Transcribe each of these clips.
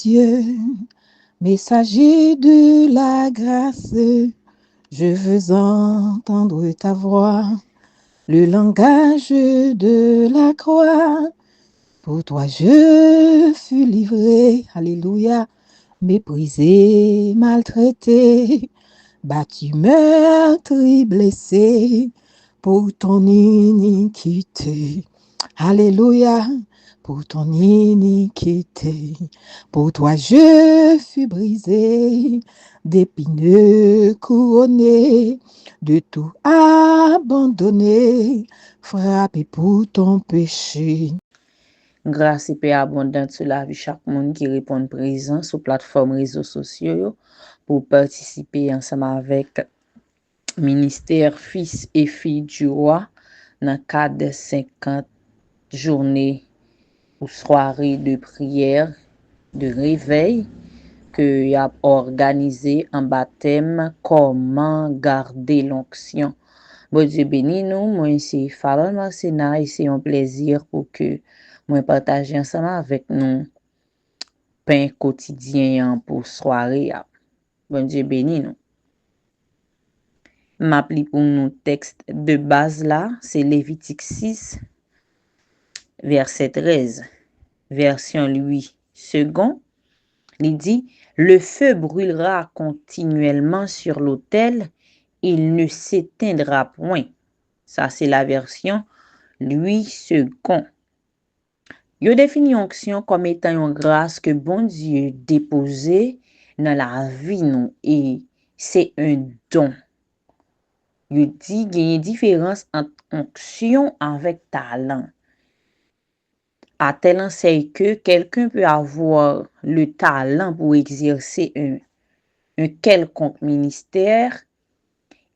cieux, messager de la grâce, je veux entendre ta voix, le langage de la croix. Pour toi je fus livré, alléluia, méprisé, maltraité, battu, meurtri, blessé, pour ton iniquité. Alléluia, pour ton iniquité. Pour toi je fus brisé, d'épineux couronné, de tout abandonné, frappé pour ton péché. Grâce et paix abondante sur la vie chaque monde qui répond présent sur plateforme réseaux sociaux pour participer ensemble avec ministère Fils et Filles du Roi dans le cadre de 50 journées ou soirées de prière, de réveil que y a organisé en baptême comment garder l'onction. Bon Dieu béni nous, moi c'est Fallon Marcena et c'est un plaisir pour que moi partager ensemble avec nous pain quotidien pour soirée. Bon Dieu béni nous. M'appli pour nous texte de base là, c'est Lévitique 6 verset 13. Version Louis II, il dit le feu brûlera continuellement sur l'autel, il ne s'éteindra point. Ça c'est la version Louis II. Yo défini onction comme étant une grâce que bon Dieu déposé dans la vie nous et c'est un don. Yo dit qu'il y a une différence entre onction avec talent. À tel enseigne que quelqu'un peut avoir le talent pour exercer un quelconque ministère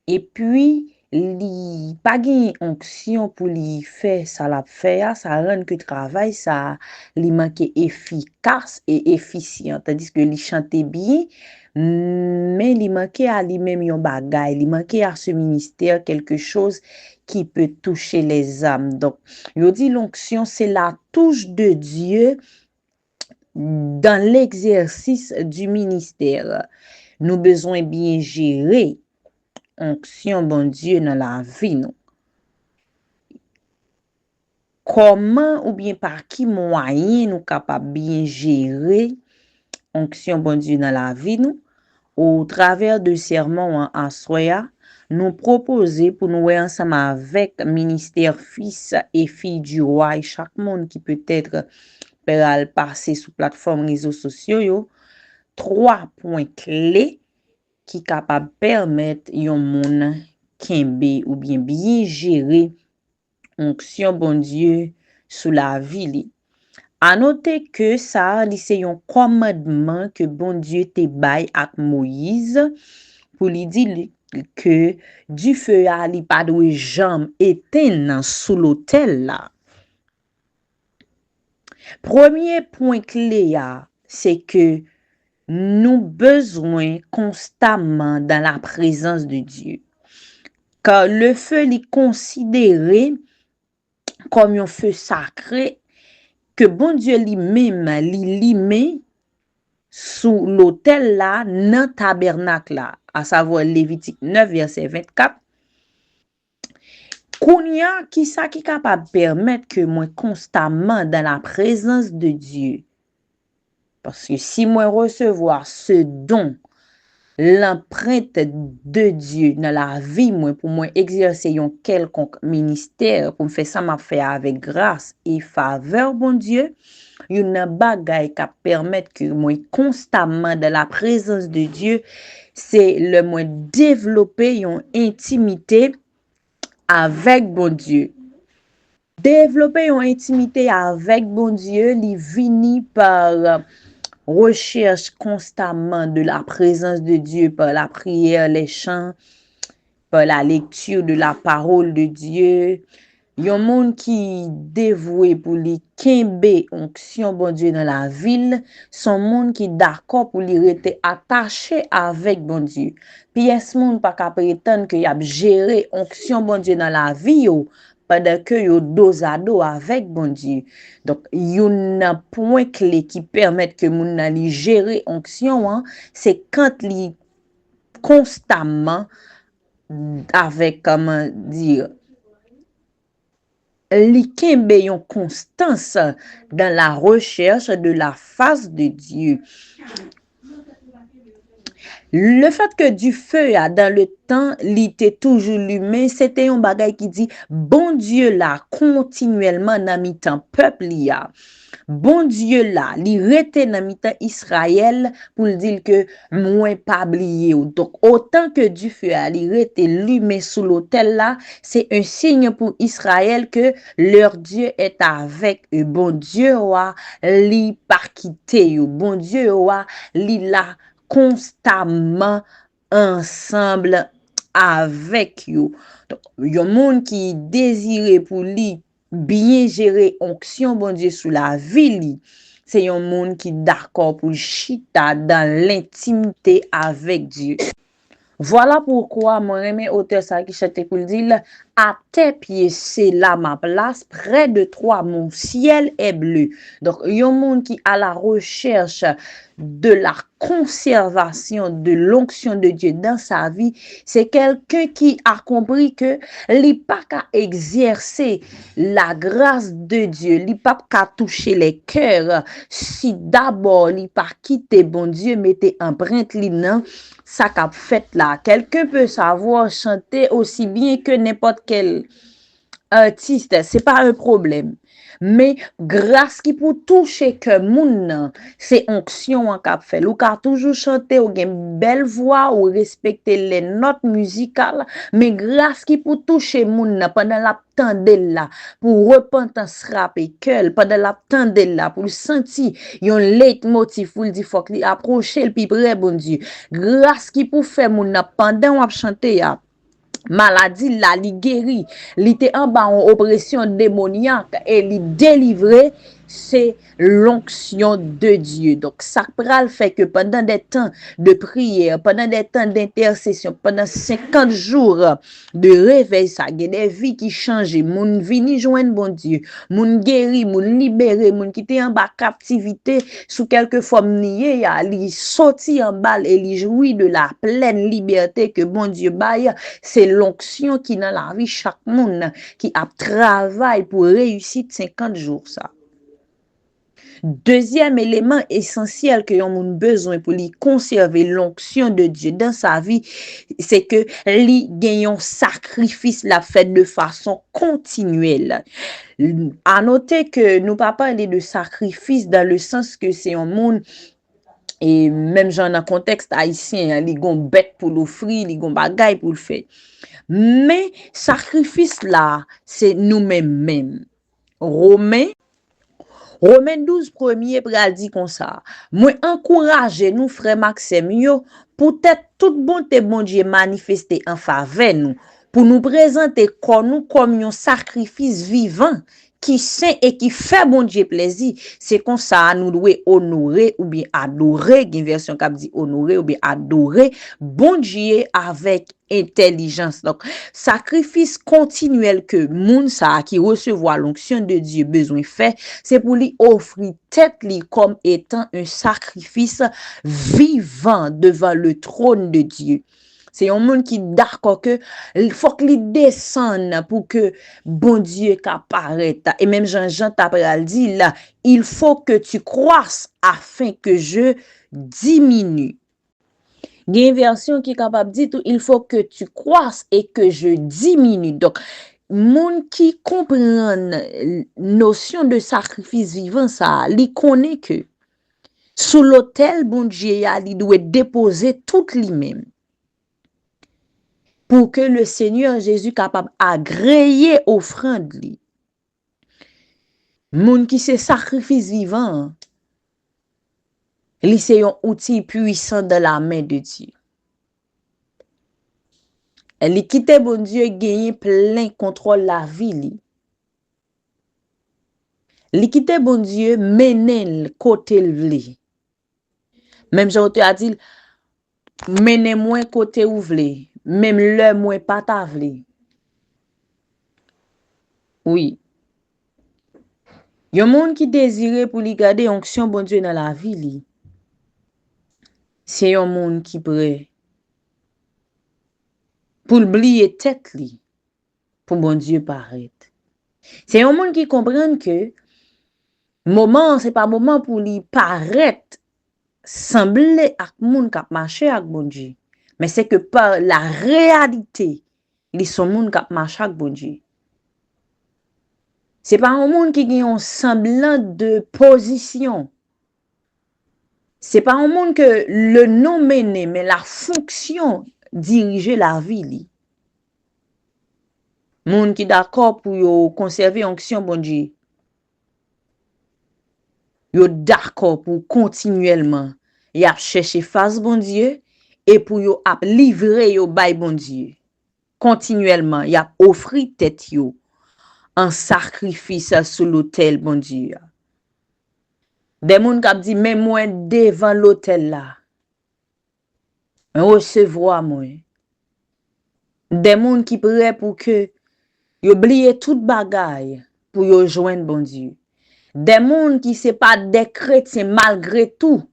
et puis li pas gen onction pour li faire ça la faire ça rend que travail ça li manque efficace et efficient tandis que li chante bien mais li manque à lui même yon bagay li manque à ce ministère quelque chose qui peut toucher les âmes. Donc yo dit l'onction c'est la touche de Dieu dans l'exercice du ministère. Nous besoin bien gérer onction bon Dieu dans la vie nous. Comment ou bien par qui moyen nous capable bien gérer onction bon Dieu dans la vie nous au travers de sermons en soya nous proposer pour nous ensemble avec ministère Fils et Filles du Roi et chaque monde qui peut être passer sous plateforme réseaux sociaux yo 3 points clés qui capable permettre yon moun kembe ou bien gérer onction bon Dieu sous la vie li. À noter que ça c'est un commandement que bon Dieu te bail ak Moïse pour lui dire que du feu a li pas doit jamais éteindre sous l'autel là. Premier point clé c'est que nous besoin constamment dans la présence de Dieu. Car le feu est considéré comme un feu sacré que bon Dieu lui-même li met sous l'autel là, dans tabernacle là, à savoir Lévitique 9 verset 24. Kounya qui ça qui capable permettre que moi constamment dans la présence de Dieu. Parce que si moi recevoir ce don, l'empreinte de Dieu dans la vie moi pour moi exercer un quelconque ministère pour me faire ça m'a fait avec grâce et faveur bon Dieu, une bagaille qui permettre que moi constamment dans la présence de Dieu, c'est le moi développer une intimité avec bon Dieu. Développer une intimité avec bon Dieu, li vini par recherche constamment de la présence de Dieu par la prière, les chants, par la lecture de la parole de Dieu. Yon monde qui dévoué pour li kembe onction bon Dieu dans la ville, son monde qui d'accord pour li rester attaché avec bon Dieu. Puis est monde pas ka prétendre que y a géré onction bon Dieu dans la vie yo pendant que yo dos à dos avec bon Dieu. Donc, yon a point clé qui permet que moun nan li gérer onction, hein, c'est quand li constamment avec, comment dire, li kembe yon constance dans la recherche de la face de Dieu. Le fait que du feu a dans le temps, il était toujours l'humain, c'était un bagay qui dit, bon Dieu là, continuellement dans mi-temps, peuple li a. Bon Dieu là, li rete dans mi-temps Israël pour dire que moins pas oublié. Donc, autant que du feu a li rete l'humain sous l'autel là, c'est un signe pour Israël que leur Dieu est avec eux. Bon Dieu wa, li pas quitté yo. Bon Dieu wa, li là constamment ensemble avec yo. Donc, yon moun qui désiré pour lui bien gérer onction bon Dieu sous la vie, c'est un monde qui d'accord pour chita dans l'intimité avec Dieu. Voilà pourquoi mon aimé auteur ça qui chante pour dire à tes pieds c'est là ma place, près de toi mon ciel est bleu. Donc il y a un monde qui a la recherche de la conservation de l'onction de Dieu dans sa vie, c'est quelqu'un qui a compris que il pas qu'à exercer la grâce de Dieu, il pas qu'à toucher les cœurs si d'abord il pas quitter bon Dieu mettez empreinte li nan ça qu'a fait là. Quelqu'un peut savoir chanter aussi bien que n'importe quel artiste, c'est pas un problème. Mais grâce qui pour toucher que moun, c'est onction en cap fait. Ou ka toujours chanter ou gen belle voix ou respecter les notes musicales, mais grâce qui pour toucher moun pendant la tendel là pour repentance rapper cœur pendant la tendel là pour sentir yon leitmotiv pour dire faut qu'il approcher le plus près bon Dieu. Grâce qui pour faire moun pendant ou chanter ya maladie là li guéri, li te en bas en oppression démoniaque et li délivré, c'est l'onction de Dieu. Donc ça pral fait que pendant des temps de prière, pendant des temps d'intercession, pendant 50 jours de réveil, ça y a des vies qui changent, moun vini joindre bon Dieu, moun guéri, moun libéré, moun qui était en bas captivité sous quelque forme nié, ya li sorti en bas et li jouit de la pleine liberté que bon Dieu baille, c'est l'onction qui dans la vie chaque monde qui a travaillé pour réussir 50 jours ça. Deuxième élément essentiel que yon moun besoin pour lui conserver l'onction de Dieu dans sa vie, c'est que li gen yon sacrifice la fait de façon continuelle. À noter que nous pas parler de sacrifice dans le sens que c'est un monde et même genre dans contexte haïtien, li gon bête pour l'offrir, li gon bagay pour le faire. Mais sacrifice là, c'est nous-mêmes. Romains 12 premier pral dit comme ça. Moi encourager nous frère Maxime yo peut-être toute bonté bon Dieu manifester en faveur nous pour nous présenter comme un sacrifice vivant qui saint et qui fait bon Dieu plaisir. C'est comme ça nous devons honorer ou bien adorer, une version qui dit honorer ou bien adorer bon Dieu avec intelligence. Donc sacrifice continuel que moun sa qui recevoir l'onction de Dieu besoin faire, c'est pour lui offrir tête li comme étant un sacrifice vivant devant le trône de Dieu. C'est un monde qui d'accord que il faut qu'il descende pour que bon Dieu qu'apparaisse. Et même Jean t'a dit là, il faut que tu croisses afin que je diminue. Il y a une version qui est capable de dire il faut que tu croisses et que je diminue. Donc, moun qui comprend notion de sacrifice vivant ça, il connaît que sous l'autel bon Dieu il doit déposer tout lui-même pour que le Seigneur Jésus capable agréer offrande li. Moun qui c'est sacrifice vivant, li c'est un outil puissant dans la main de Dieu. Li quitte bon Dieu gagner plein contrôle la vie li. Li quitte bon Dieu mener côté li. Même Jean te a dit mener moins côté ou vle, même le moins pas ta vle. Oui. Yon moun qui désire pour li garder onction bon Dieu dans la vie li. C'est yon moun qui prêt pour oublier tête li pour bon Dieu paraître. C'est yon moun qui comprend que moment c'est pas moment pour li paraître sembler ak moun k'ap marcher ak bon Dieu, mais c'est que par la réalité, li son moun k'ap marcher ak bon Dieu. C'est pas un monde qui a un semblant de position. C'est pas un monde que le nom mené, mais la fonction diriger la vie li. Monde qui d'accord pour yo conserver onction bon Dieu. Yo d'accord pour continuellement y a chercher face bon Dieu et pour yo ap livrer yo bay bon Dieu. Continuellement y a offri tête yo en sacrifice sur l'autel bon Dieu. Des moun k'ap dit mais moi devant l'autel là. Recevoir moi. Des moun qui prêt pour que yo oublier toute bagaille pour yo joindre bon Dieu. Des moun qui c'est pas des chrétiens malgré tout,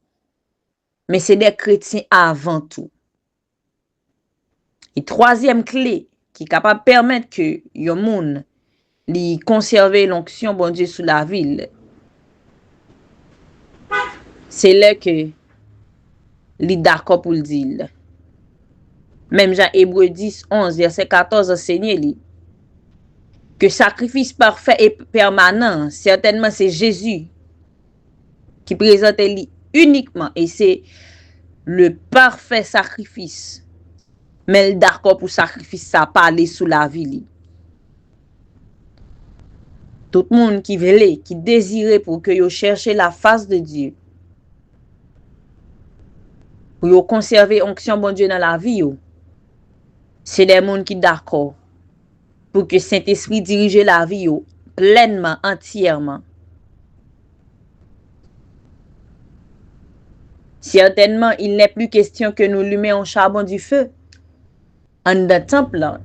mais c'est des chrétiens avant tout. Et troisième clé qui est capable de permettre que yon moun li conserver l'onction bon Dieu sous la ville, c'est là que li d'accord pour le dire. Même Jean Hébreu 10, 11, verset 14 enseigne li que sacrifice parfait et permanent, certainement c'est Jésus qui présente li uniquement et c'est le parfait sacrifice. Mais d'accord pour sacrifice ça parler sous la vie li. Tout le monde qui voulait, qui désirait pour que yo cherche la face de Dieu, pour yo conserver onction bon Dieu dans la vie yo, c'est des monde qui d'accord pour que Saint-Esprit dirige la vie yo pleinement, entièrement. Certainement, il n'est plus question que nous lumions en charbon du feu en de temple.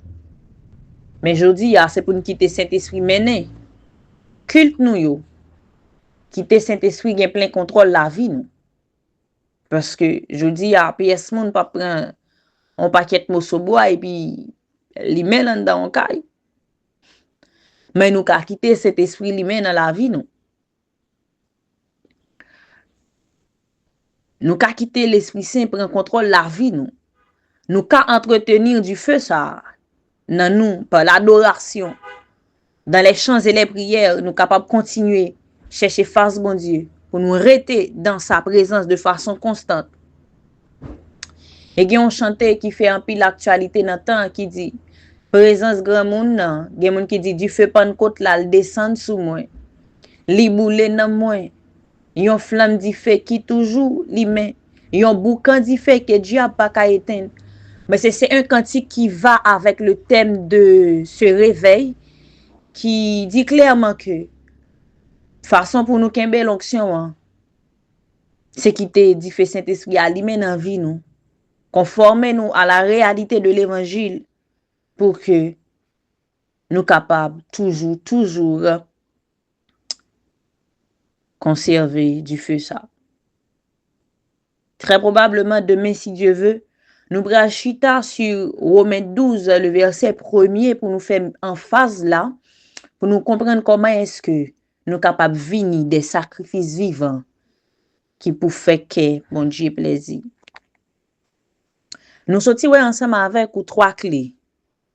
Mais je dis, c'est pour nous quitter Saint-Esprit mené. Culte nous yo. Quitter Saint-Esprit gen plein contrôle la vie nous. Parce que je dis, PS moun pas prendre un paquet de morceaux bois et puis li met dans un caille. Mais nous ka quitter cet esprit li met dans la vie nous. Nous ka quitter l'Esprit Saint prend contrôle la vie nous. Nous ka entretenir du feu ça dans nous par l'adoration. Dans les chants et les prières, nous capables continuer chercher face bon Dieu pour nous rester dans sa présence de façon constante. Et il y a un chanteur qui fait un pile l'actualité dans le temps qui dit présence grand monde nan, gen moun qui dit du feu Pentecôte là le descend sous moi. Li boule nan moi. Yon flamme di feu qui toujours li met. Yon boucan di feu que Dieu a pas ka éteindre. Mais c'est un cantique qui va avec le thème de ce réveil qui dit clairement que façon pour nous kembe l'onction hein, c'est quitter du feu Saint-Esprit allumer dans vie nous, conformer nous à la réalité de l'évangile pour que nous capables toujours conserver du feu ça. Très probablement demain si Dieu veut, nous bras chita sur Romains 12 le verset 1er pour nous faire en phase là, pour nous comprendre comment est-ce que nous capables de venir des sacrifices vivants qui pour faire que mon Dieu plaisir. Nous sortis ensemble avec ou trois clés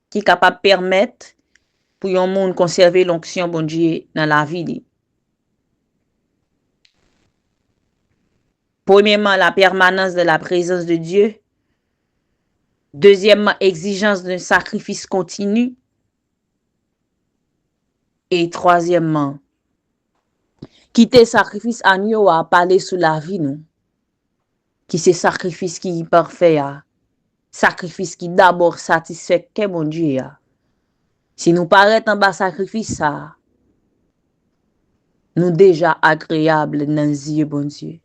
qui capable permettre pour un monde conserver l'onction bon Dieu dans la vie. Premièrement, la permanence de la présence de Dieu. Deuxièmement, exigence d'un sacrifice continu. Et troisièmement, quitter sacrifice à nous à parler sous la vie nous. Qui c'est sacrifice qui est parfait à. Sacrifice qui d'abord satisfait que mon Dieu a. Si nous paraît en bas sacrifice ça, nous déjà agréable dans les yeux bon Dieu.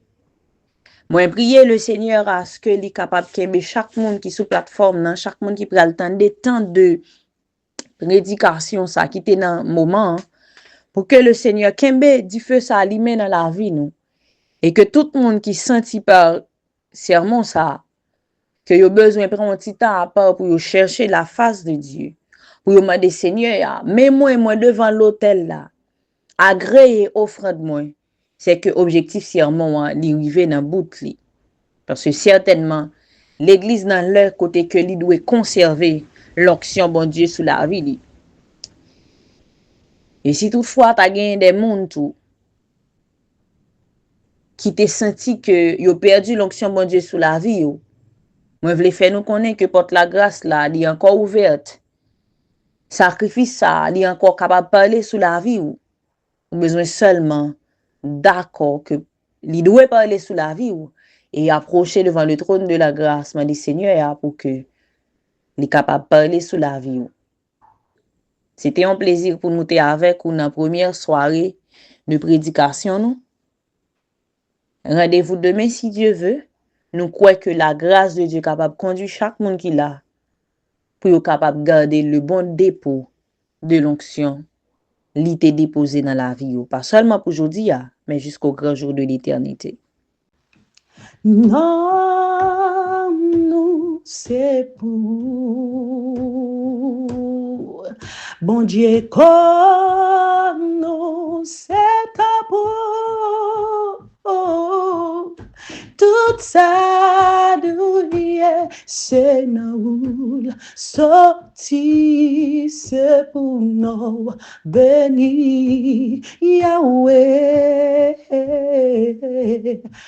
Moi prier le Seigneur à ce que il capable kembe chaque monde qui sous plateforme, chaque monde qui prend le temps de prédication ça qui était dans le moment, pour que le Seigneur Kembe du feu ça allume dans la vie nous. Et que tout le monde qui senti par sermon ça, que yo besoin de prendre un petit temps à part pour chercher la face de Dieu. Pour demander Seigneur, mets-moi devant l'autel là. Agréer offrande moi. C'est que objectif sermon li rive dans bout li. Parce que certainement l'église dans leur côté que li doit conserver l'onction bon Dieu sous la vie li. Et si toutefois tu as gagné des monde tout qui te senti que yo perdu l'onction bon Dieu sous la vie yo, moi vle faire nous connaître que porte la grâce là, li encore ouverte. Sacrifice ça, li encore capable parler sous la vie ou besoin seulement d'accord que li doit parler sous la vie ou et approcher devant le trône de la grâce, m'a dit Seigneur pour que li capable parler sous la vie ou. C'était un plaisir pour nous être avec ou dans la première soirée de prédication nous. Rendez-vous demain si Dieu veut. Nous croyons que la grâce de Dieu est capable de conduire chaque monde qui l'a pour être capable de garder le bon dépôt de l'onction qui est déposé dans la vie. Pas seulement pour aujourd'hui, mais jusqu'au grand jour de l'éternité. Non, nous, c'est pour bon Dieu comme nous, c'est pour tout ça douille, c'est nous sorti, c'est pour nous béni Yahweh,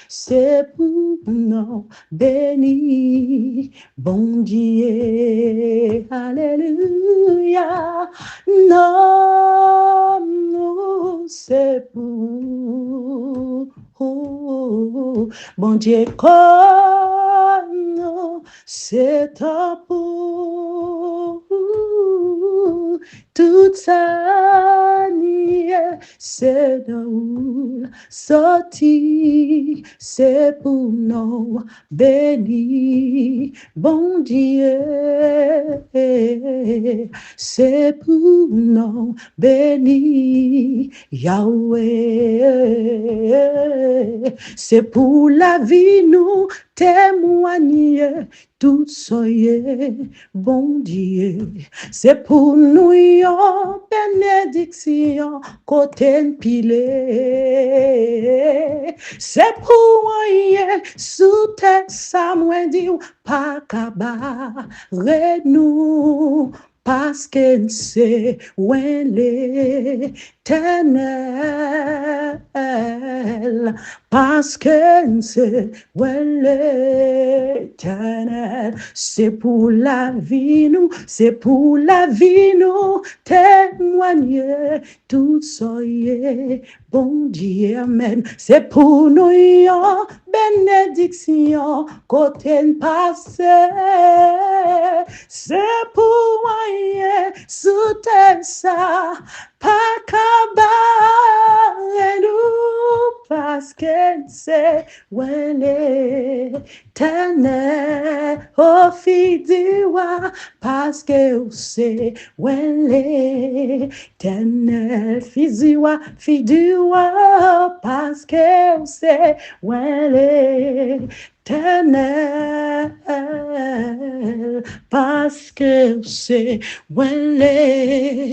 c'est pour nous béni bon Dieu, alléluia. Non, nous c'est pour bon Dieu comme nous, c'est un pour tout ça c'est nous sorti, c'est pour nous béni bon Dieu, c'est pour nous béni Yahweh, c'est pour la vie nous témoigner tout soyez bon Dieu, c'est pour nous yon bénédiction côté pilé, c'est pour rien sous tête ça moi dit pas capable nous parce que c'est où l'éternel, parce que c'est où l'éternel, c'est pour la vie nous, c'est pour la vie nous, témoigner tout soyez bon Dieu, amen, c'est pour nous yon bénédiction côté passé, c'est pour moi sous terre ça pas capable nous parce que c'est où l'éternel oh fidèle parce que c'est où l'éternel fidèle parce que c'est où l'éternel parce que c'est où l'éternel.